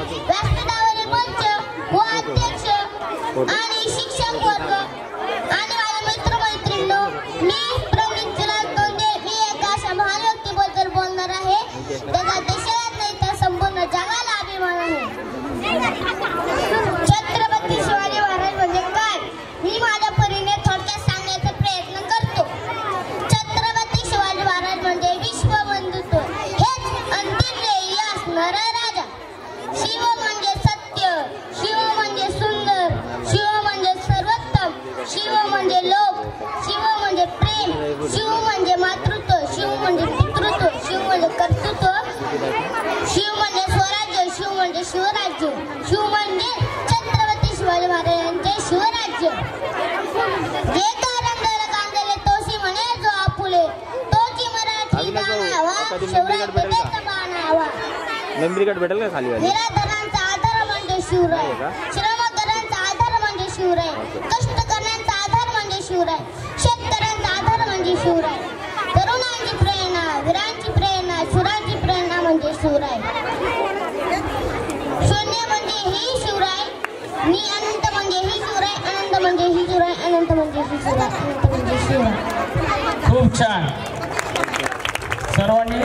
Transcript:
व्यासपीठावरील मंच व अध्यक्ष आणि शिक्षक वर्ग आणि माझे मित्रमैत्रिणींनो, मी प्रवीण चिराग तोंडे, मी एका अशा महान व्यक्तीबद्दल बोलणार आहे त्याचा देशाला नाही तर संपूर्ण जगाला अभिमान आहे। छत्रपती शिवाजी महाराज म्हणजे काय, मी माझ्या परीने थोडक्यात सांगण्याचा प्रयत्न करतो। छत्रपती शिवाजी महाराज म्हणजे विश्वबंधुत्व हेच अंतिम ध्येय असणारा राजा। शिव म्हणजे सत्य, शिव म्हणजे सुंदर, शिव म्हणजे सर्वोत्तम, शिव म्हणजे लोक, शिव म्हणजे प्रेम, शिव म्हणजे मातृत्व, शिव म्हणजे पितृत्व, शिव म्हणजे कर्तृत्व, शिव म्हणजे स्वराज्य, शिव म्हणजे शिवराज्य, शिव म्हणजे छत्रपती शिवाजी महाराजांचे शिवराज्य। जे कारंदर कांदले तोशी म्हणे जो आपुले, तोची मराठी गाणावा, शिवराज पेठेचा बाणावा। मेमरी कार्ड भेटेल का खाली? निराधारांचा आधार म्हणजे शिवराय, श्रमकरांचा आधार म्हणजे शिवराय, कष्ट करण्याचा आधार म्हणजे शिवराय, शेतकऱ्यांचा आधार म्हणजे शिवराय, तरुणांची प्रेरणा, वीरांची प्रेरणा, शूरांची प्रेरणा म्हणजे शिवराय। शून्य म्हणजे ही शिवराय, मी अनंत म्हणजे ही शिवराय, अनंत म्हणजे ही शिवराय, अनंत म्हणजे ही शिवराय, अनंत म्हणजे शिवराय। खूप छान सर्वांनी